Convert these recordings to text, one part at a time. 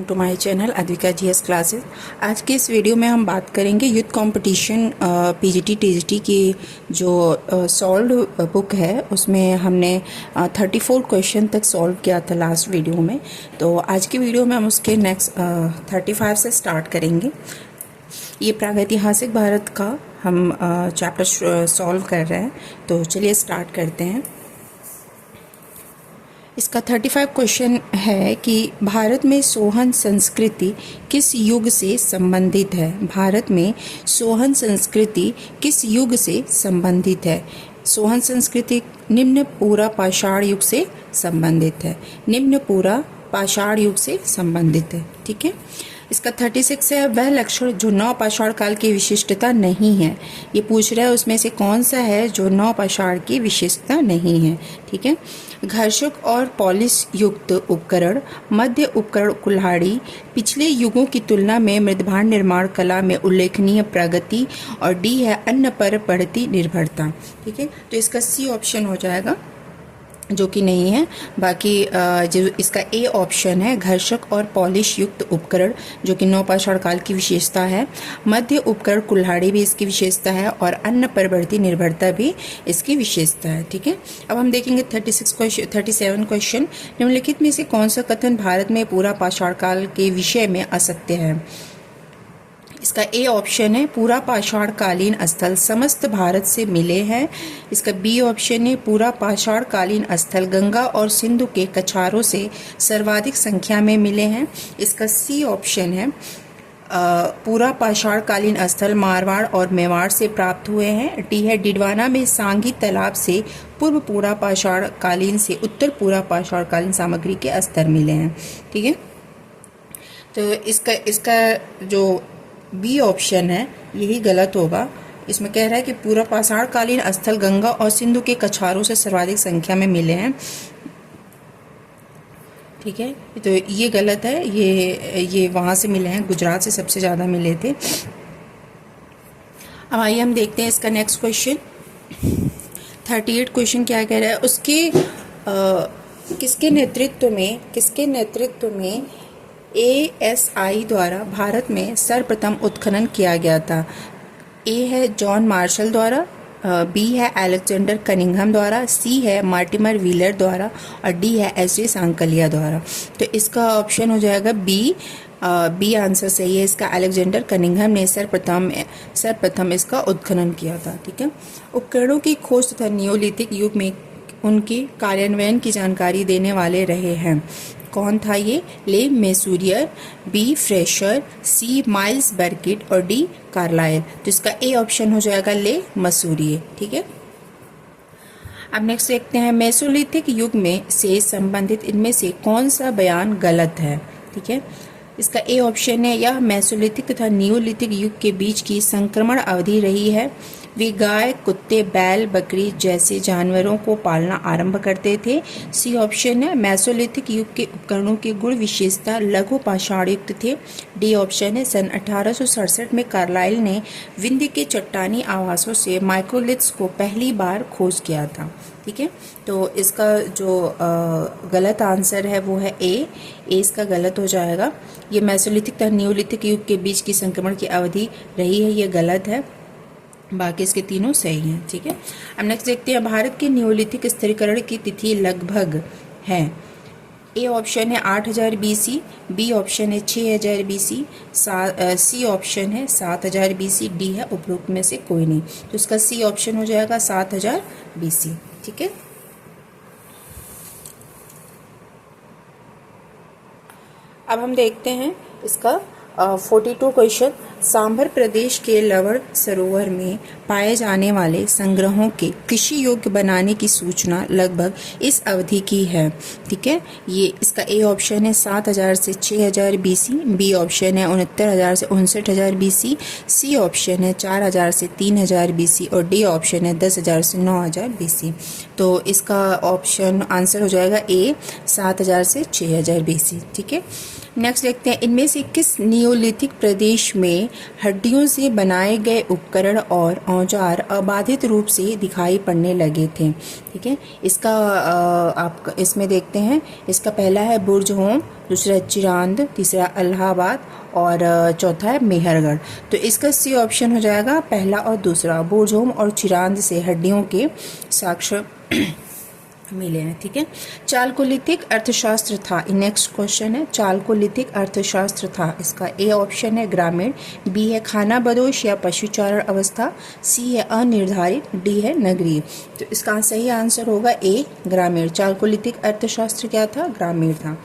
To my channel Advika GS classes. आज के इस वीडियो में हम बात करेंगे यूथ कंपटीशन पीजीटी टीजीटी की जो सॉल्व बुक है उसमें हमने 34 क्वेश्चन तक सॉल्व किया था लास्ट वीडियो में। तो आज की वीडियो में हम उसके नेक्स्ट 35 से स्टार्ट करेंगे। ये प्रागैतिहासिक भारत का हम चैप्टर सॉल्व कर रहे हैं, तो चलिए स्टार्ट करते हैं। इसका 35 क्वेश्चन है कि भारत में सोहन संस्कृति किस युग से संबंधित है। भारत में सोहन संस्कृति किस युग से संबंधित है। सोहन संस्कृति निम्न पूरा पाषाण युग से संबंधित है। निम्न पूरा पाषाण युग से संबंधित है। ठीक है। इसका 36 है, वह लक्षण जो नव पाषाण काल की विशिष्टता नहीं है। ये पूछ रहा है उसमें से कौन सा है जो नव पाषाण की विशिष्टता नहीं है। ठीक है। घर्षक और पॉलिश युक्त उपकरण, मध्य उपकरण कुल्हाड़ी, पिछले युगों की तुलना में मृदभांड निर्माण कला में उल्लेखनीय प्रगति, और डी है अन्न पर बढ़ती निर्भरता। ठीक है। तो इसका सी ऑप्शन हो जाएगा, जो कि नहीं है। बाकी जो इसका ए ऑप्शन है, घर्षक और पॉलिश युक्त उपकरण, जो कि नवपाषाण काल की विशेषता है। मध्य उपकरण कुल्हाड़ी भी इसकी विशेषता है, और अन्न पर बढ़ती निर्भरता भी इसकी विशेषता है। ठीक है। अब हम देखेंगे 37 क्वेश्चन। निम्नलिखित में से कौन सा कथन भारत में पूरा पाषाण काल के विषय में असत्य है। इसका ए ऑप्शन है, पूरा पाषाण कालीन स्थल समस्त भारत से मिले हैं। इसका बी ऑप्शन है, पूरा पाषाण कालीन स्थल गंगा और सिंधु के कछारों से सर्वाधिक संख्या में मिले हैं। इसका सी ऑप्शन है, पूरा पाषाण कालीन स्थल मारवाड़ और मेवाड़ से प्राप्त हुए हैं। डी है, डिडवाना में सांगी तालाब से पूर्व पूरा पाषाण कालीन से उत्तर पूरा पाषाण कालीन सामग्री के स्तर मिले हैं। ठीक है। तो इसका जो बी ऑप्शन है यही गलत होगा। इसमें कह रहा है कि पूरा पाषाण कालीन स्थल गंगा और सिंधु के कछारों से सर्वाधिक संख्या में मिले हैं। ठीक है। तो ये गलत है। ये वहाँ से मिले हैं, गुजरात से सबसे ज़्यादा मिले थे। अब आइए हम देखते हैं इसका नेक्स्ट क्वेश्चन। 38 क्वेश्चन क्या कह रहा है, उसके किसके नेतृत्व में ASI द्वारा भारत में सर्वप्रथम उत्खनन किया गया था। ए है जॉन मार्शल द्वारा, बी है अलेक्जेंडर कनिंघम द्वारा, सी है मार्टिमर व्हीलर द्वारा, और डी है एस.डी. सांकलिया द्वारा। तो इसका ऑप्शन हो जाएगा बी। बी आंसर सही है। इसका अलेक्जेंडर कनिंघम ने सर्वप्रथम इसका उत्खनन किया था। ठीक है। उपकरणों की खोज तथा नियोलिथिक युग में उनके कार्यान्वयन की जानकारी देने वाले रहे हैं। कौन था ये? ले मेसूरियर, बी फ्रेशर, सी माइल्स बर्किट, और डी कार्लाइल। तो इसका ए ऑप्शन हो जाएगा ले मसूरिये। ठीक है। अब नेक्स्ट देखते हैं, मेसोलिथिक युग में से संबंधित इनमें से कौन सा बयान गलत है। ठीक है। इसका ए ऑप्शन है, यह मेसोलिथिक तथा नियोलिथिक युग के बीच की संक्रमण अवधि रही है। वे गाय, कुत्ते, बैल, बकरी जैसे जानवरों को पालना आरंभ करते थे। सी ऑप्शन है, मेसोलिथिक युग के उपकरणों के गुण विशेषता लघु पाषाण युक्त थे। डी ऑप्शन है, सन 1867 में कार्लाइल ने विंध्य के चट्टानी आवासों से माइक्रोलिथ्स को पहली बार खोज किया था। ठीक है। तो इसका जो गलत आंसर है वो है ए इसका गलत हो जाएगा। ये मेसोलिथिक तथा नियोलिथिक युग के बीच की संक्रमण की अवधि रही है, ये गलत है। बाकी इसके तीनों सही हैं। ठीक है। अब नेक्स्ट देखते हैं, भारत के नियोलिथिक स्थिरीकरण की तिथि लगभग है। ए ऑप्शन है 8000 BC, बी ऑप्शन है 6000 BC, सी ऑप्शन है 7000 BC, डी है उपरोक्त में से कोई नहीं। तो इसका सी ऑप्शन हो जाएगा 7000 BC। ठीक है। अब हम देखते हैं इसका 42 क्वेश्चन। सांभर प्रदेश के लवण सरोवर में पाए जाने वाले संग्रहों के कृषि योग्य बनाने की सूचना लगभग इस अवधि की है। ठीक है। ये इसका ए ऑप्शन है 7000 से 6000 BC, बी ऑप्शन है 69,000 से 59,000 BC, सी ऑप्शन है 4000 से 3000 BC, और डी ऑप्शन है 10,000 से 9000 BC। तो इसका ऑप्शन आंसर हो जाएगा ए 7000 से 6000 BC। ठीक है। नेक्स्ट देखते हैं, इनमें से किस नियोलिथिक प्रदेश में हड्डियों से बनाए गए उपकरण और औजार अबाधित रूप से दिखाई पड़ने लगे थे। ठीक है, इसका आप इसमें देखते हैं, इसका पहला है बुर्जहोम, दूसरा चिरांद, तीसरा इलाहाबाद और चौथा है मेहरगढ़। तो इसका सी ऑप्शन हो जाएगा, पहला और दूसरा, बुर्जहोम और चिरांद से हड्डियों के साक्ष्य मिले हैं। ठीक है, चालकोलिथिक अर्थशास्त्र था, नेक्स्ट क्वेश्चन है, चालकोलिथिक अर्थशास्त्र था, इसका ए ऑप्शन है ग्रामीण, बी है खाना बदोश या पशुचारण अवस्था, सी है अनिर्धारित, डी है नगरीय। तो इसका सही आंसर होगा ए ग्रामीण। चालकोलिथिक अर्थशास्त्र क्या था? ग्रामीण था।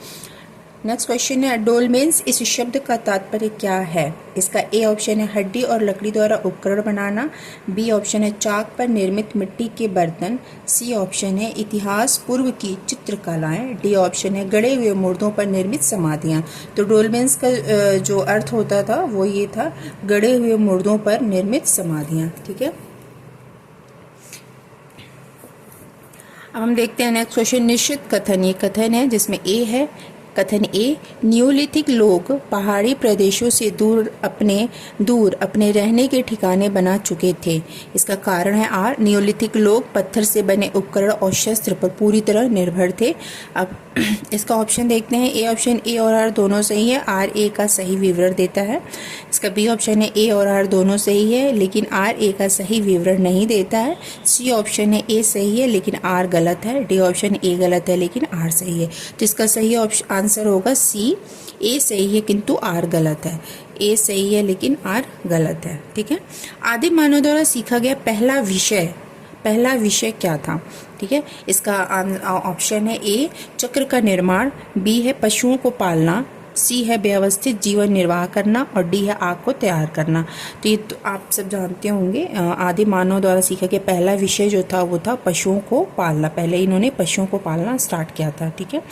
नेक्स्ट क्वेश्चन है, डोलमेंस इस शब्द का तात्पर्य क्या है? इसका ए ऑप्शन है हड्डी और लकड़ी द्वारा उपकरण बनाना, बी ऑप्शन है चाक पर निर्मित मिट्टी के बर्तन, सी ऑप्शन है इतिहास पूर्व की चित्रकलाएं, डी ऑप्शन है गड़े हुए मुर्दों पर निर्मित समाधियां। तो डोलमेंस का जो अर्थ होता था वो ये था, गड़े हुए मुर्दों पर निर्मित समाधियां। ठीक है, अब हम देखते हैं नेक्स्ट क्वेश्चन, निश्चित कथन, ये कथन है जिसमें ए है। कथन ए, नियोलिथिक लोग पहाड़ी प्रदेशों से दूर अपने रहने के ठिकाने बना चुके थे। इसका कारण है आर, नियोलिथिक लोग पत्थर से बने उपकरण और शस्त्र पर पूरी तरह निर्भर थे। अब इसका ऑप्शन देखते हैं, ए ऑप्शन ए और आर दोनों सही है, आर ए का सही विवरण देता है। इसका बी ऑप्शन है ए और आर दोनों सही है लेकिन आर ए का सही विवरण नहीं देता है। सी ऑप्शन है ए सही है लेकिन आर गलत है। डी ऑप्शन ए गलत है लेकिन आर सही है। तो इसका सही आंसर होगा सी, ए सही है किंतु आर गलत है। ए सही है लेकिन आर गलत है। ठीक है, आदिम मानव द्वारा सीखा गया पहला विषय क्या था? ठीक है, इसका ऑप्शन है ए चक्र का निर्माण, बी है पशुओं को पालना, सी है व्यवस्थित जीवन निर्वाह करना और डी है आग को तैयार करना। तो ये तो आप सब जानते होंगे, आदिम मानव द्वारा सीखा गया पहला विषय जो था वो था पशुओं को पालना। पहले इन्होंने पशुओं को पालना स्टार्ट किया था। ठीक है,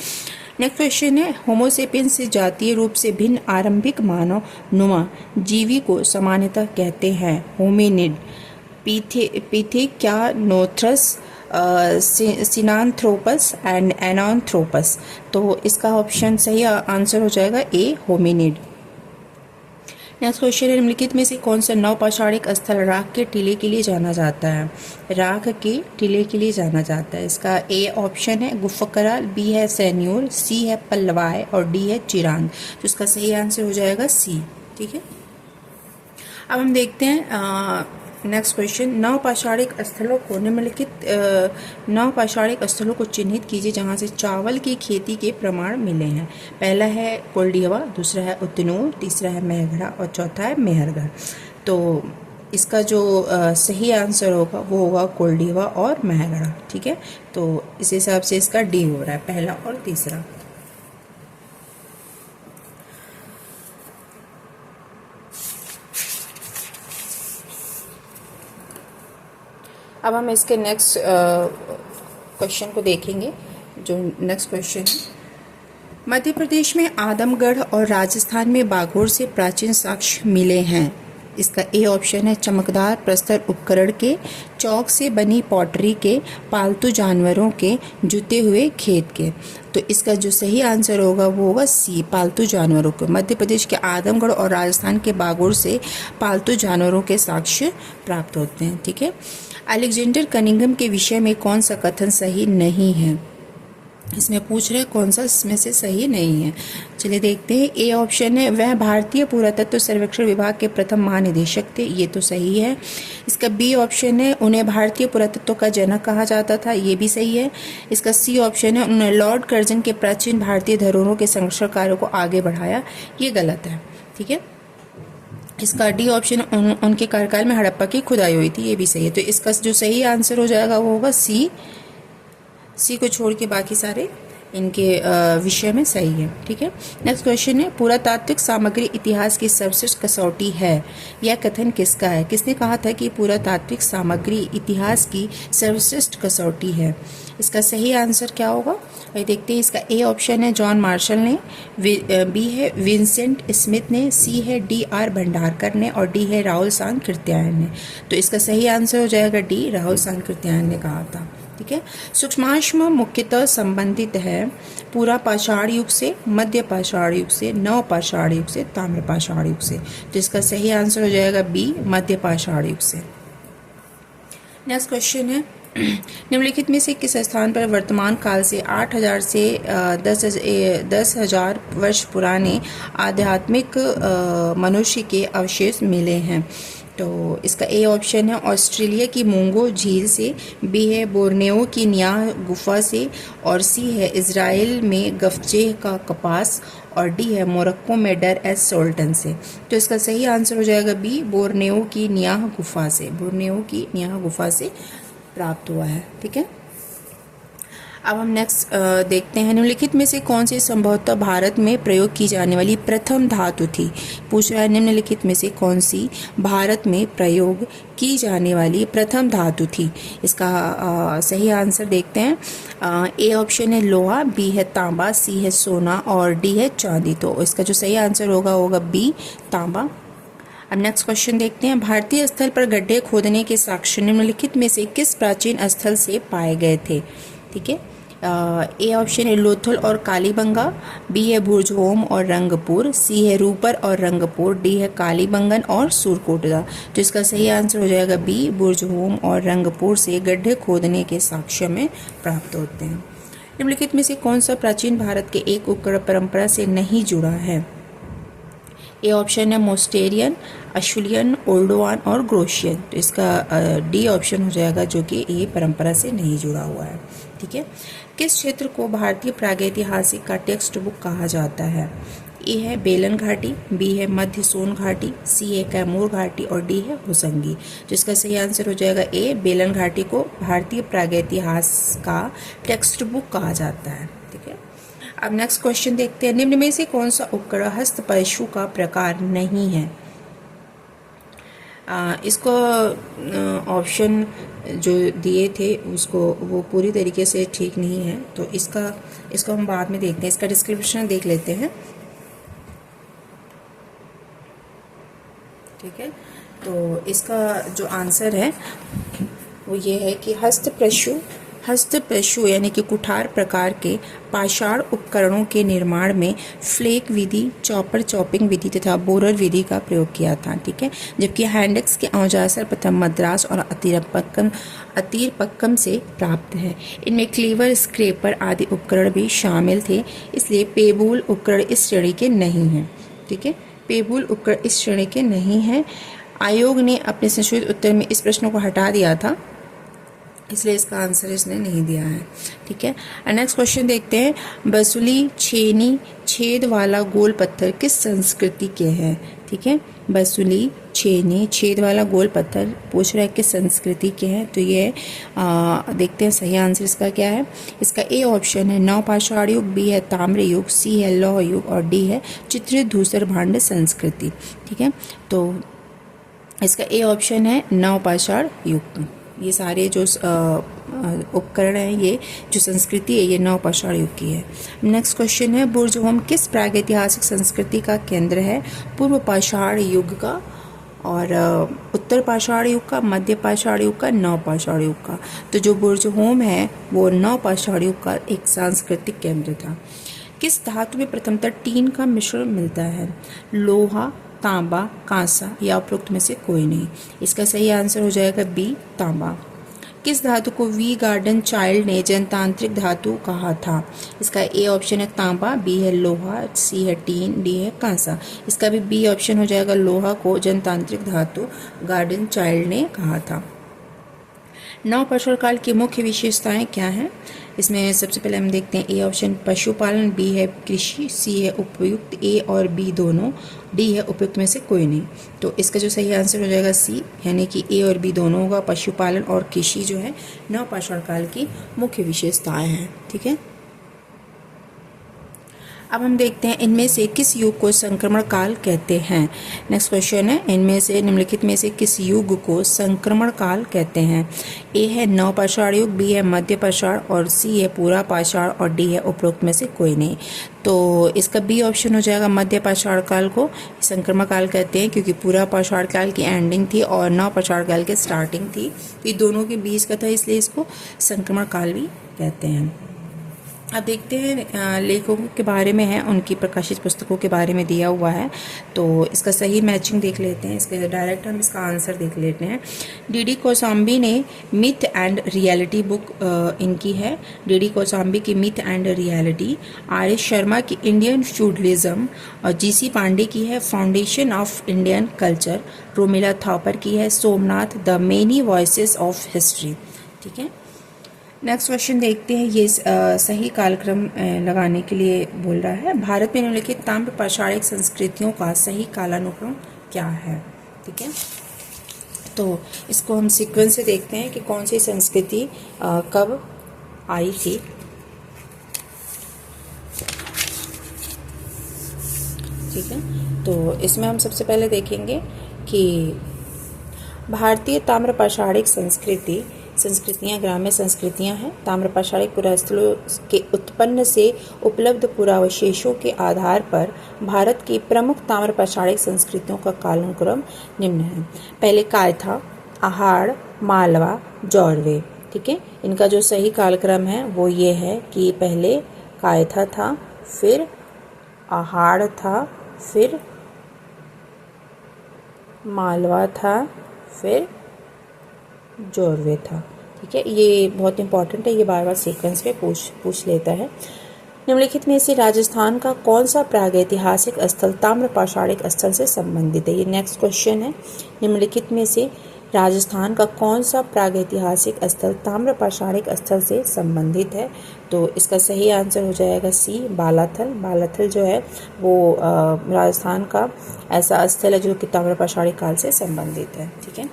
नेक्स्ट क्वेश्चन है, होमोसेपियंस से जातीय रूप से भिन्न आरंभिक मानव नुमा जीवी को सामान्यतः कहते हैं होमिनिड, पिथेक्यानोथ्रस, सिनान्थ्रोपस एंड एनान्थ्रोपस। तो इसका ऑप्शन सही आंसर हो जाएगा ए होमिनिड। नेक्स्ट क्वेश्चन है, निम्नलिखित में से कौन सा नवपाषाणिक स्थल राख के टीले के लिए जाना जाता है? राख के टीले के लिए जाना जाता है। इसका ए ऑप्शन है गुफकरा, बी है सैन्योर, सी है पल्लवाय और डी है चिरांद। तो इसका सही आंसर हो जाएगा सी। ठीक है, अब हम देखते हैं नेक्स्ट क्वेश्चन, नवपाषाणिक स्थलों को निम्नलिखित नवपाषाणिक स्थलों को चिन्हित कीजिए जहां से चावल की खेती के प्रमाण मिले हैं। पहला है कोल्डिहवा, दूसरा है उतनूर, तीसरा है मेहगढ़ा और चौथा है मेहरगढ़। तो इसका जो सही आंसर होगा वो होगा कोल्डिहवा और मेहगढ़ा। ठीक है, तो इस हिसाब से इसका डी हो रहा है, पहला और तीसरा। अब हम इसके नेक्स्ट क्वेश्चन को देखेंगे। जो नेक्स्ट क्वेश्चन है, मध्य प्रदेश में आदमगढ़ और राजस्थान में बाघोर से प्राचीन साक्ष्य मिले हैं। इसका ए ऑप्शन है चमकदार प्रस्तर उपकरण के, चौक से बनी पॉटरी के, पालतू जानवरों के, जुते हुए खेत के। तो इसका जो सही आंसर होगा वो होगा सी, पालतू जानवरों के। मध्य प्रदेश के आदमगढ़ और राजस्थान के बाघोर से पालतू जानवरों के साक्ष्य प्राप्त होते हैं। ठीक है, अलेक्जेंडर कनिंघम के विषय में कौन सा कथन सही नहीं है? इसमें पूछ रहे कौन सा इसमें से सही नहीं है। चलिए देखते हैं। ए ऑप्शन है वह भारतीय पुरातत्व सर्वेक्षण विभाग के प्रथम महानिदेशक थे, ये तो सही है। इसका बी ऑप्शन है उन्हें भारतीय पुरातत्व का जनक कहा जाता था, ये भी सही है। इसका सी ऑप्शन है उन्होंने लॉर्ड कर्जन के प्राचीन भारतीय धरोहरों के संरक्षण कार्यों को आगे बढ़ाया, ये गलत है। ठीक है, इसका डी ऑप्शन उनके कार्यकाल में हड़प्पा की खुदाई हुई थी, ये भी सही है। तो इसका जो सही आंसर हो जाएगा वो होगा सी को छोड़ के बाकी सारे इनके विषय में सही है। ठीक है, नेक्स्ट क्वेश्चन है, पुरातात्विक सामग्री इतिहास की सर्वश्रेष्ठ कसौटी है। यह कथन किसका है? किसने कहा था कि पुरातात्विक सामग्री इतिहास की सर्वश्रेष्ठ कसौटी है? इसका सही आंसर क्या होगा वही देखते हैं। इसका ए ऑप्शन है जॉन मार्शल ने, बी है विंसेंट स्मिथ ने, सी है डी आर भंडारकर ने और डी है राहुल सांकृत्यायन ने। तो इसका सही आंसर हो जाएगा डी, राहुल सांकृत्यायन ने कहा था। ठीक है। सूक्ष्माश्म मुख्यतः संबंधित है पूरा पाषाण युग से, मध्य पाषाण युग से, नव पाषाण युग से, ताम्र पाषाण युग से। तो इसका सही आंसर हो जाएगा बी, मध्य पाषाण युग से। नेक्स्ट क्वेश्चन है निम्नलिखित में से किस स्थान पर वर्तमान काल से 8000 से 10,000 वर्ष पुराने आध्यात्मिक मनुष्य के अवशेष मिले हैं? तो इसका ए ऑप्शन है ऑस्ट्रेलिया की मोंगो झील से, बी है बोर्नियो की नियाह गुफा से, और सी है इजराइल में गफजे का कपास, और डी है मोरक्को में डर एस सोल्टन से। तो इसका सही आंसर हो जाएगा बी, बोर्नियो की नियाह गुफा से। बोर्नियो की नियाह गुफा से प्राप्त हुआ है। ठीक है। अब हम नेक्स्ट देखते हैं निम्नलिखित में से कौन सी संभवतः भारत में प्रयोग की जाने वाली प्रथम धातु थी। पूछ रहा है निम्नलिखित में से कौन सी भारत में प्रयोग की जाने वाली प्रथम धातु थी। इसका सही आंसर देखते हैं। ए ऑप्शन है लोहा, बी है तांबा, सी है सोना, और डी है चांदी। तो इसका जो सही आंसर होगा बी, तांबा। अब नेक्स्ट क्वेश्चन देखते हैं भारतीय स्थल पर गड्ढे खोदने के साक्ष्य निम्नलिखित में से किस प्राचीन स्थल से पाए गए थे। ठीक है। ए ऑप्शन है लोथल और कालीबंगा, बी है भुजहोम और रंगपुर, सी है रूपर और रंगपुर, डी है कालीबंगन और सुरकोटदा। तो इसका सही आंसर हो जाएगा बी, भुजहोम और रंगपुर से गड्ढे खोदने के साक्ष्य में प्राप्त होते हैं। निम्नलिखित में से कौन सा प्राचीन भारत के एक उपकरण परंपरा से नहीं जुड़ा है। ए ऑप्शन है मोस्टेरियन, अशुलियन, ओल्डोवान और ग्रोशियन। तो इसका डी ऑप्शन हो जाएगा जो कि ये परंपरा से नहीं जुड़ा हुआ है। ठीक है। किस क्षेत्र को भारतीय प्रागैतिहासिक का टेक्स्ट बुक कहा जाता है। ए है बेलन घाटी, बी है मध्य सोन घाटी, सी है कैमूर घाटी, और डी है होसंगी। तो इसका सही आंसर हो जाएगा ए, बेलन घाटी को भारतीय प्रागैतिहास का टेक्स्ट बुक कहा जाता है। ठीक है। अब नेक्स्ट क्वेश्चन देखते हैं निम्न में से कौन सा उपकरण हस्तपशु का प्रकार नहीं है। इसको ऑप्शन जो दिए थे उसको वो पूरी तरीके से ठीक नहीं है, तो इसको हम बाद में देखते हैं। इसका डिस्क्रिप्शन देख लेते हैं। ठीक है। तो इसका जो आंसर है वो ये है कि हस्तपशु यानी कि कुठार प्रकार के पाषाण उपकरणों के निर्माण में फ्लेक विधि, चॉपर चॉपिंग विधि तथा बोरर विधि का प्रयोग किया था। ठीक है। जबकि हैंडेक्स के औजार सर्वप्रथम मद्रास और अतीरपक्कम से प्राप्त है। इनमें क्लीवर, स्क्रेपर आदि उपकरण भी शामिल थे, इसलिए पेबूल उपकरण इस श्रेणी के नहीं हैं। ठीक है। पेबूल उपकरण इस श्रेणी के नहीं हैं। आयोग ने अपने संशोधित उत्तर में इस प्रश्न को हटा दिया था, इसलिए इसका आंसर इसने नहीं दिया है। ठीक है। नेक्स्ट क्वेश्चन देखते हैं बसुली छेनी छेद वाला गोल पत्थर किस संस्कृति के हैं। ठीक है। बसुली छेनी छेद वाला गोल पत्थर पूछ रहा है किस संस्कृति के हैं। तो ये देखते हैं सही आंसर इसका क्या है। इसका ए ऑप्शन है नवपाषाण युग, बी है ताम्र युग, सी है लौह युग, और डी है चित्रित धूसर भांड संस्कृति। ठीक है। तो इसका ए ऑप्शन है नवपाषाण युग। ये सारे जो उपकरण हैं, ये जो संस्कृति है, ये नवपाषाण युग की है। नेक्स्ट क्वेश्चन है बुर्जहोम किस प्रागैतिहासिक संस्कृति का केंद्र है। पूर्व पाषाण युग का, और उत्तर पाषाण युग का, मध्य पाषाण युग का, नवपाषाण युग का। तो जो बुर्जहोम है वो नवपाषाण युग का एक सांस्कृतिक केंद्र था। किस धातु में प्रथमतः टीन का मिश्रण मिलता है। लोहा, तांबा, कांसा या उपरोक्त में से कोई नहीं। इसका सही आंसर हो जाएगा बी, तांबा। किस धातु को वी गार्डन चाइल्ड ने जनतांत्रिक धातु कहा था। इसका ए ऑप्शन है तांबा, बी है लोहा, सी है टीन, डी है कांसा। इसका भी बी ऑप्शन हो जाएगा, लोहा को जनतांत्रिक धातु गार्डन चाइल्ड ने कहा था। नवपाषाण काल की मुख्य विशेषताएं क्या हैं। इसमें सबसे पहले हम देखते हैं ए ऑप्शन पशुपालन, बी है कृषि, सी है उपयुक्त, ए और बी दोनों, डी है उपयुक्त में से कोई नहीं। तो इसका जो सही आंसर हो जाएगा सी, यानी कि ए और बी दोनों होगा। पशुपालन और कृषि जो है नवपाषाण काल की मुख्य विशेषताएं हैं। ठीक है। अब हम देखते हैं इनमें से किस युग को संक्रमण काल कहते हैं। नेक्स्ट क्वेश्चन है, इनमें से निम्नलिखित में से किस युग को संक्रमण काल कहते हैं। ए है नवपाषाण युग, बी है मध्य पाषाण और सी है पूरा पाषाण और डी है उपरोक्त में से कोई नहीं। तो इसका बी ऑप्शन हो जाएगा, मध्य पाषाण काल को संक्रमण काल कहते हैं क्योंकि पूरा पाषाण काल की एंडिंग थी और नवपाषाण काल की स्टार्टिंग थी, तो ये दोनों के बीच का था, इसलिए इसको संक्रमण काल भी कहते हैं। अब देखते हैं लेखकों के बारे में है, उनकी प्रकाशित पुस्तकों के बारे में दिया हुआ है, तो इसका सही मैचिंग देख लेते हैं। इसके डायरेक्ट हम इसका आंसर देख लेते हैं। डीडी कौशाम्बी ने मिथ एंड रियलिटी बुक इनकी है, डीडी कौशाम्बी की myth and reality, R S Sharma की इंडियन फ्यूडलिज्म और जीसी पांडे की है foundation of Indian culture, Romila Thapar की है Somnath the many voices of history. ठीक है, नेक्स्ट क्वेश्चन देखते हैं। ये सही कालक्रम लगाने के लिए बोल रहा है, भारत में निम्नलिखित ताम्र पाषाणिक संस्कृतियों का सही कालानुक्रम क्या है। ठीक है, तो इसको हम सीक्वेंस से देखते हैं कि कौन सी संस्कृति कब आई थी। ठीक है, तो इसमें हम सबसे पहले देखेंगे कि भारतीय ताम्र पाषाणिक संस्कृतियाँ ग्राम्य संस्कृतियाँ हैं। ताम्र पाषाणिक पुरास्थलों के उत्पन्न से उपलब्ध पुरावशेषों के आधार पर भारत की प्रमुख ताम्र पाषाणिक संस्कृतियों का कालानुक्रम निम्न है। पहले कायथा, आहाड़, मालवा, जौरवे। ठीक है, इनका जो सही कालक्रम है वो ये है कि पहले कायथा था, फिर आहाड़ था, फिर मालवा था, फिर जौरवे था। ठीक है, ये बहुत इंपॉर्टेंट है, ये बार बार सीक्वेंस में पूछ लेता है। निम्नलिखित में से राजस्थान का कौन सा प्रागैतिहासिक स्थल ताम्र पाषाणिक स्थल से संबंधित है। ये नेक्स्ट क्वेश्चन है। निम्नलिखित में से राजस्थान का कौन सा प्रागैतिहासिक स्थल ताम्र पाषाणिक स्थल से संबंधित है। तो इसका सही आंसर हो जाएगा सी, बालाथल। बालाथल जो है वो राजस्थान का ऐसा स्थल है जो कि ताम्र पाषाणिक काल से संबंधित है। ठीक है,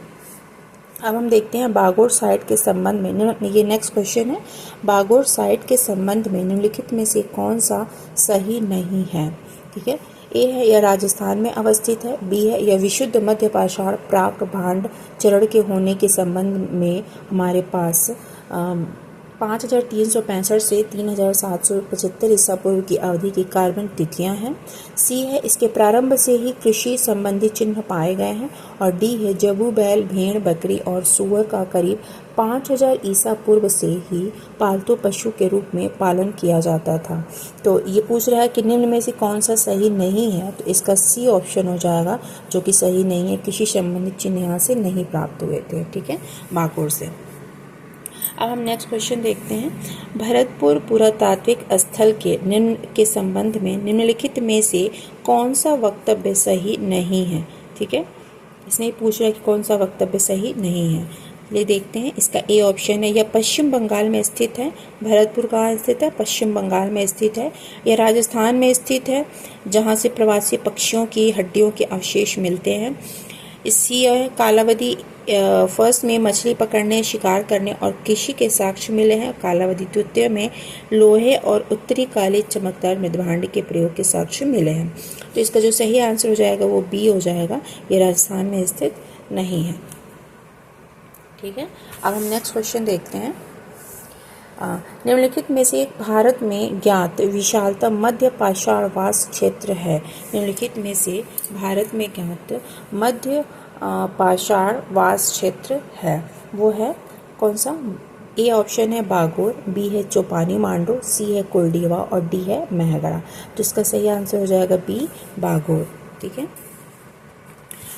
अब हम देखते हैं बागोर साइट के संबंध में। ये नेक्स्ट क्वेश्चन है, बागोर साइट के संबंध में निम्नलिखित में से कौन सा सही नहीं है। ठीक है, ए है यह राजस्थान में अवस्थित है, बी है यह विशुद्ध मध्य पाषाण प्राक भांड चरण के होने के संबंध में हमारे पास 5365 से 3775 ईसा पूर्व की अवधि की कार्बन तिथियां हैं। सी है इसके प्रारंभ से ही कृषि संबंधी चिन्ह पाए गए हैं और डी है जबू बैल, भेड़, बकरी और सूअर का करीब 5000 ईसा पूर्व से ही पालतू पशु के रूप में पालन किया जाता था। तो ये पूछ रहा है कि निम्न में से कौन सा सही नहीं है, तो इसका सी ऑप्शन हो जाएगा जो कि सही नहीं है, कृषि संबंधित चिन्ह यहाँ से नहीं प्राप्त हुए थे। ठीक है, बागोर से। अब हम नेक्स्ट क्वेश्चन देखते हैं, भरतपुर पुरातात्विक स्थल के निम्न के संबंध में निम्नलिखित में से कौन सा वक्तव्य सही नहीं है। ठीक है, इसने पूछ रहा है कि कौन सा वक्तव्य सही नहीं है। ये देखते हैं, इसका ए ऑप्शन है, यह पश्चिम बंगाल में स्थित है। भरतपुर कहाँ स्थित है? पश्चिम बंगाल में स्थित है। यह राजस्थान में स्थित है जहाँ से प्रवासी पक्षियों की हड्डियों के अवशेष मिलते हैं। इसी कालावधि फर्स्ट में मछली पकड़ने, शिकार करने और कृषि के साक्ष्य मिले हैं। कालावधि द्वितीय में लोहे और उत्तरी काले चमकदार मृदभांड के प्रयोग के साक्ष्य मिले हैं। तो इसका जो सही आंसर हो जाएगा वो बी हो जाएगा, ये राजस्थान में स्थित नहीं है। ठीक है, अब हम नेक्स्ट क्वेश्चन देखते हैं। निम्नलिखित में से एक भारत में ज्ञात विशालतम मध्य पाषाणवास क्षेत्र है। निम्नलिखित में से भारत में ज्ञात मध्य पाषाणवास क्षेत्र है, वो है कौन सा? ए ऑप्शन है बागोर, बी है चौपानी मांडो, सी है कुलडीवा और डी है महगड़ा। तो इसका सही आंसर हो जाएगा बी, बागोर। ठीक है,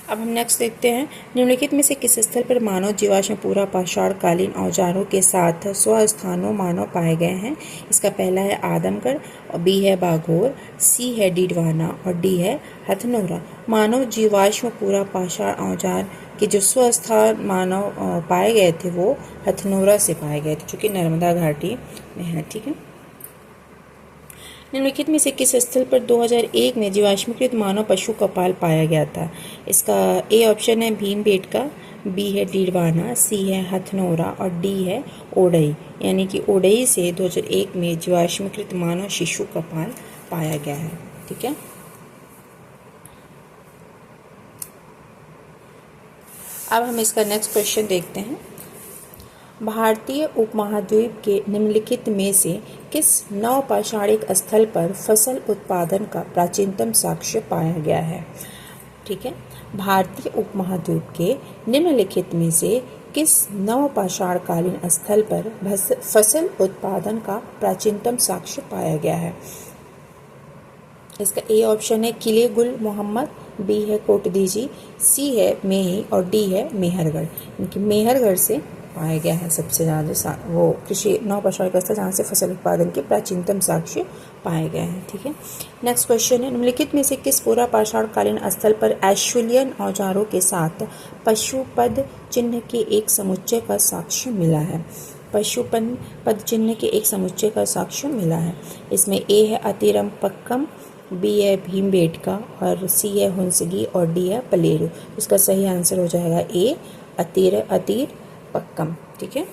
अब हम नेक्स्ट देखते हैं, निम्नलिखित में से किस स्थल पर मानव जीवाश्म पूरा पाषाण कालीन औजारों के साथ स्वस्थानों मानव पाए गए हैं। इसका पहला है आदमगढ़ और बी है बागोर, सी है डीडवाना और डी है हथनोरा। मानव जीवाश्म पूरा पाषाण औजार के जो स्वस्थान मानव पाए गए थे वो हथनोरा से पाए गए थे, जो कि नर्मदा घाटी में है। ठीक है, निम्नलिखित में से किस स्थल पर 2001 में जीवाश्मीकृत मानव पशु कपाल पाया गया था। इसका ए ऑप्शन है भीमबेटका, बी है डीडवाना, सी है हथनोरा और डी है ओडई। यानी कि ओडई से 2001 में जीवाश्मीकृत मानव शिशु कपाल पाया गया है। ठीक है, अब हम इसका नेक्स्ट क्वेश्चन देखते हैं। भारतीय उपमहाद्वीप के निम्नलिखित में से किस नवपाषाणिक स्थल पर फसल उत्पादन का प्राचीनतम साक्ष्य पाया गया है? ठीक है, भारतीय उपमहाद्वीप के निम्नलिखित में से किस नवपाषाणकालीन स्थल पर फसल उत्पादन का प्राचीनतम साक्ष्य पाया गया है? इसका ए ऑप्शन है किले गुल मोहम्मद, बी है कोटदीजी, सी है मेही और डी है मेहरगढ़। इनकी मेहरगढ़ से पाया गया है सबसे ज़्यादा वो कृषि नवपाषाणिक स्थल जहाँ से फसल उत्पादन के प्राचीनतम साक्ष्य पाए गए हैं। ठीक है, नेक्स्ट क्वेश्चन है निम्नलिखित में से किस पुरापाषाणकालीन स्थल पर एश्विलियन औजारों के साथ पशुपद चिन्ह के एक समुच्चय का साक्ष्य मिला है? पशुपन पद चिन्ह के एक समुच्चय का साक्ष्य मिला है। इसमें ए है अतिरम पक्कम, बी है भीमबेटका और सी है हुंसगी और डी है पलेरू। इसका सही आंसर हो जाएगा ए अतीर पक्कम। ठीक है,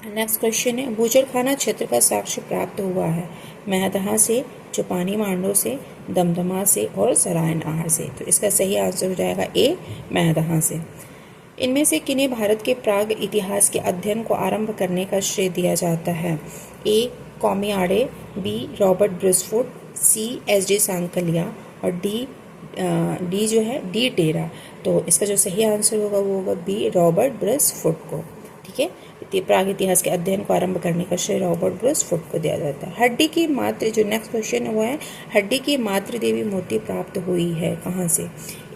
नेक्स्ट क्वेश्चन है बूचड़खाना क्षेत्र का साक्ष्य प्राप्त हुआ है महदहा से, चुपानी मांडो से, दमदमा से और सराय नाहर से। तो इसका सही आंसर हो जाएगा ए महदहा से। इनमें से किन्हें भारत के प्राग इतिहास के अध्ययन को आरंभ करने का श्रेय दिया जाता है? ए कॉमियाड़े, बी रॉबर्ट ब्रिसफुट, सी एस.डी. सांकलिया और डी जो है डी टेरा। तो इसका जो सही आंसर होगा वो होगा बी रॉबर्ट ब्रिसफुट को। ठीक है, प्राग इतिहास के अध्ययन को आरंभ करने का श्रेय रॉबर्ट ब्रिसफुट को दिया जाता है। हड्डी की मातृ जो नेक्स्ट क्वेश्चन है वो है हड्डी की मातृ देवी मूर्ति प्राप्त हुई है कहाँ से?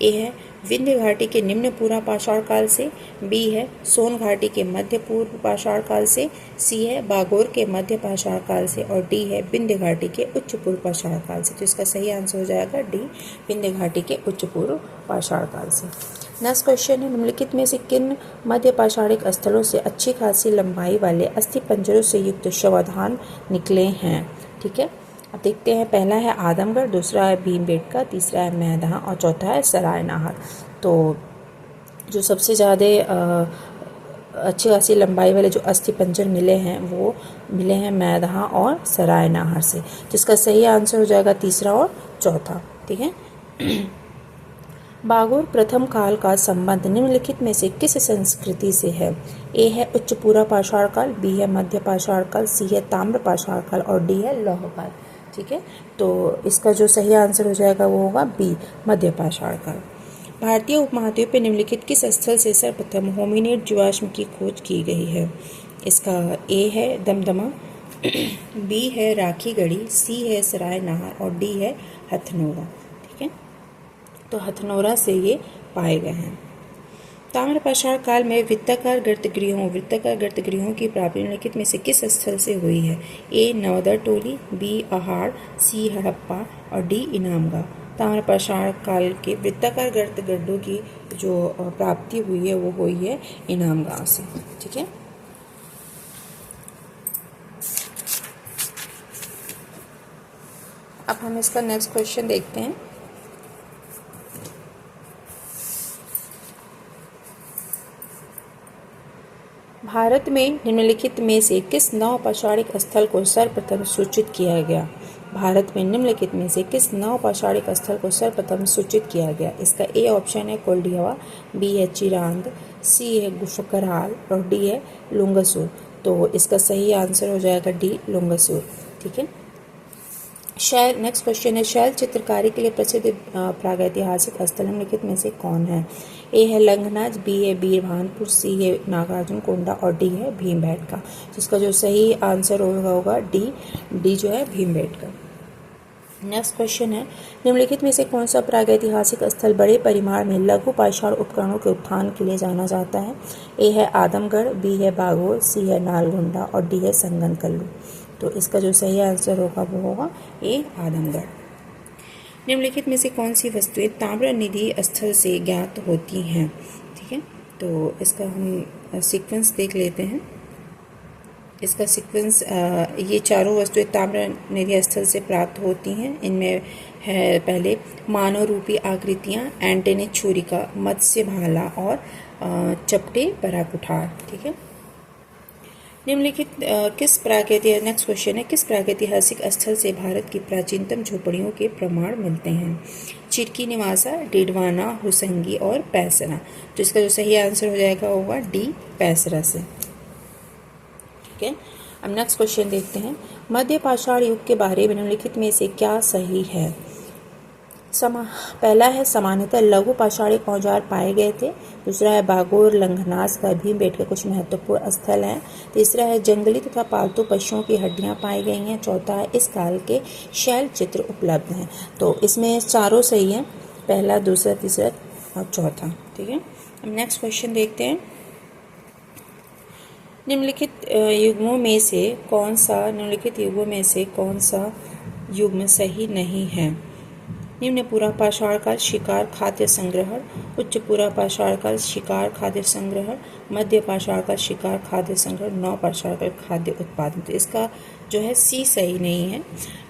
ए है विंध्य घाटी के निम्न पूर्व पाषाण काल से, बी है सोन घाटी के मध्य पूर्व पाषाण काल से, सी है बागोर के मध्य पाषाण काल से और डी है विंध्य घाटी के उच्च पूर्व पाषाण काल से। तो इसका सही आंसर हो जाएगा डी विंध्य घाटी के उच्च पूर्व पाषाण काल से। नेक्स्ट क्वेश्चन है निम्नलिखित में से किन मध्य पाषाणिक स्थलों से अच्छी खासी लंबाई वाले अस्थि पंजरों से युक्त शवाधान निकले हैं? ठीक है, अब देखते हैं। पहला है आदमगढ़, दूसरा है भीमबेटका, तीसरा है मैदहा और चौथा है सराय नाहर। तो जो सबसे ज़्यादा अच्छी खासी लंबाई वाले जो अस्थि पंजर मिले हैं वो मिले हैं मैदहा और सराय नाहर से, जिसका सही आंसर हो जाएगा तीसरा और चौथा। ठीक है, बागोर प्रथम काल का संबंध निम्नलिखित में से किस संस्कृति से है? ए है उच्च पूर्व पाषाण काल, बी है मध्य पाषाण काल, सी है ताम्र पाषाण काल और डी है लौह काल। ठीक है, तो इसका जो सही आंसर हो जाएगा वो होगा बी मध्य पाषाण काल। भारतीय उपमहाद्वीप पे निम्नलिखित किस स्थल से सर्वप्रथम होमिनिड जीवाश्म की खोज की गई है? इसका ए है दमदमा, बी है राखी गढ़ी, सी है सराय नाहर और डी है हथनोरा। ठीक है, तो हथनोरा से ये पाए गए हैं। ताम्र पाषाण काल में वृत्ताकार गर्तगृहों की प्राप्ति निम्नलिखित में से किस स्थल से हुई है? ए नवदर टोली, बी अहाड़, सी हड़प्पा और डी इनामगा। ताम्र पाषाण काल के वृत्ताकार गर्तगृहों की जो प्राप्ति हुई है वो हुई है इनाम गांव से। ठीक है, अब हम इसका नेक्स्ट क्वेश्चन देखते हैं। भारत में निम्नलिखित में से किस नवपाषाणिक स्थल को सर्वप्रथम सूचित किया गया? भारत में निम्नलिखित में से किस नवपाषाणिक स्थल को सर्वप्रथम सूचित किया गया? इसका ए ऑप्शन है कोल्डिहवा, बी है चिरांद, सी है गुफकराल और डी है लुंगसूर। तो इसका सही आंसर हो जाएगा डी लुंगसूर। ठीक है, शैल नेक्स्ट क्वेश्चन है शैल चित्रकारी के लिए प्रसिद्ध प्रागैतिहासिक स्थल निम्नलिखित में से कौन है? ए है लंगनाज, बी है बीरभानपुर, सी है नागार्जुन कोंडा और डी है भीमबेटका। जिसका जो सही आंसर होगा डी जो है भीमबेटका। नेक्स्ट क्वेश्चन है निम्नलिखित में से कौन सा प्रागैतिहासिक स्थल बड़े परिमाण में लघु पाषाण उपकरणों के उत्थान के लिए जाना जाता है? ए है आदमगढ़, बी है बागोर, सी है नालगोंडा और डी है संगनकल्लू। तो इसका जो सही आंसर होगा वो होगा ए आदमगढ़। निम्नलिखित में से कौन सी वस्तुएं ताम्र निधि स्थल से ज्ञात होती हैं? ठीक है, तो इसका हम सीक्वेंस देख लेते हैं। इसका सीक्वेंस ये चारों वस्तुएं ताम्र निधि स्थल से प्राप्त होती हैं। इनमें है पहले मानव रूपी आकृतियाँ, एंटेने छुरिका, मत्स्य भाला और चपटे बड़ा कुठार। ठीक है, निम्नलिखित किस प्रागैतिहासिक नेक्स्ट क्वेश्चन है, किस प्रागैतिहासिक स्थल से भारत की प्राचीनतम झोपड़ियों के प्रमाण मिलते हैं? चिरकी निवासा, डिडवाना, हुसंगी और पैसरा। तो इसका जो सही आंसर हो जाएगा होगा डी, पैसरा से। ठीक है, अब नेक्स्ट क्वेश्चन देखते हैं। मध्य पाषाण युग के बारे में निम्नलिखित में से क्या सही है? पहला है सामान्यतः लघु पाषाणिक औजार पाए गए थे। दूसरा है बागोर, लंघनास का भीमबेटका कुछ महत्वपूर्ण स्थल हैं। तीसरा है जंगली तथा पालतू पशुओं की हड्डियां पाई गई हैं। चौथा है इस काल के शैल चित्र उपलब्ध हैं। तो इसमें चारों सही हैं, पहला, दूसरा, तीसरा और चौथा। ठीक है, अब नेक्स्ट क्वेश्चन देखते हैं। निम्नलिखित युग्मों में से कौन सा युग्म सही नहीं है? निम्न पूरा पाषाण काल शिकार खाद्य संग्रहण, उच्च पूरा पाषाण काल शिकार खाद्य संग्रहण, मध्य पाषाण काल शिकार खाद्य संग्रहण, नव पाषाण काल खाद्य उत्पादन। तो इसका जो है सी सही नहीं है।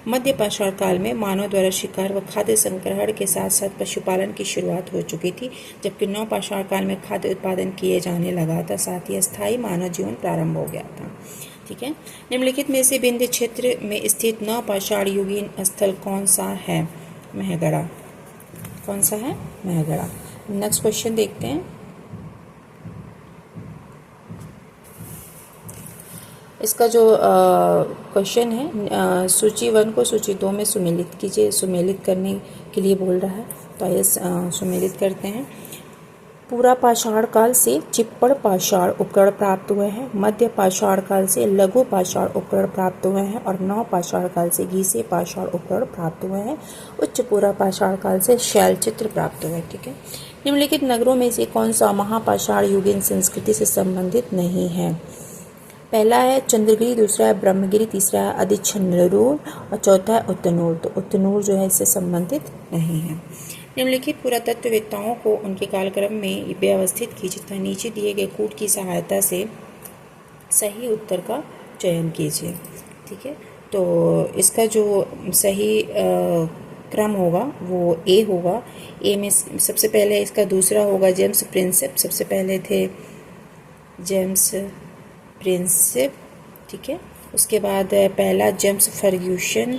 मध्य पाषाण काल में मानव द्वारा शिकार व खाद्य संग्रहण के साथ साथ पशुपालन की शुरुआत हो चुकी थी, जबकि नव पाषाण काल में खाद्य उत्पादन किए जाने लगा था, साथ ही अस्थायी मानव जीवन प्रारंभ हो गया था। ठीक है, निम्नलिखित में से विंध्य क्षेत्र में स्थित नव पाषाण युगीन स्थल कौन सा है? महगढ़ा। कौन सा है? महगढ़ा। नेक्स्ट क्वेश्चन देखते हैं। इसका जो क्वेश्चन है, सूची 1 को सूची 2 में सुमेलित कीजिए। सुमेलित करने के लिए बोल रहा है, तो आइए सुमेलित करते हैं। पूरा पाषाण काल से चिप्पड़ पाषाण उपकरण प्राप्त हुए हैं। मध्य पाषाण काल से लघु पाषाण उपकरण प्राप्त हुए हैं और नव पाषाण काल से घीसे पाषाण उपकरण प्राप्त हुए हैं। उच्च पूरा पाषाण काल से शैल चित्र प्राप्त हुए हैं। ठीक है, निम्नलिखित नगरों में से कौन सा महापाषाण युगीन संस्कृति से संबंधित नहीं है? पहला है चंद्रगिरी, दूसरा है ब्रह्मगिरी, तीसरा है अधिछन्नूर और चौथा है उत्तनूर। तो उत्तनूर जो है इससे संबंधित नहीं है। निम्नलिखित पुरातत्ववेत्ताओं को उनके कालक्रम में व्यवस्थित कीजिए तथा नीचे दिए गए कूट की सहायता से सही उत्तर का चयन कीजिए। ठीक है, तो इसका जो सही क्रम होगा वो ए होगा। ए में सबसे पहले इसका दूसरा होगा जेम्स प्रिंसेप, सबसे पहले थे जेम्स प्रिंसेप। ठीक है, उसके बाद पहला जेम्स फर्ग्यूसन।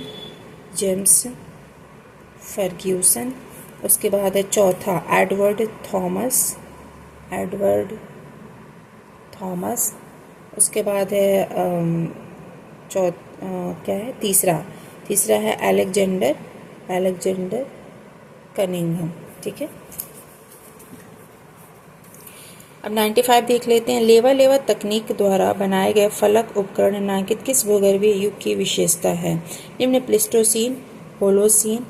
उसके बाद है चौथा एडवर्ड थॉमस। उसके बाद है क्या है तीसरा है अलेक्जेंडर कनिंघम। ठीक है, अब 95 देख लेते हैं। लेवा तकनीक द्वारा बनाए गए फलक उपकरण निम्नलिखित किस भूगर्भीय युग की विशेषता है? निम्न प्लेस्टोसीन, होलोसीन,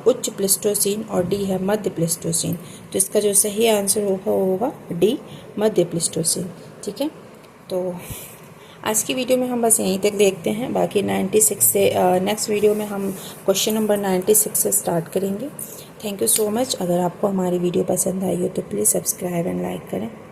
उच्च प्लेस्टोसीन और डी है मध्य प्लेस्टोसीन। तो इसका जो सही आंसर होगा डी, मध्य प्लेस्टोसीन। ठीक है, तो आज की वीडियो में हम बस यहीं तक देखते हैं। बाकी 96 से नेक्स्ट वीडियो में हम क्वेश्चन नंबर 96 से स्टार्ट करेंगे। Thank you so much. अगर आपको हमारी वीडियो पसंद आई हो तो प्लीज़ सब्सक्राइब एंड लाइक करें।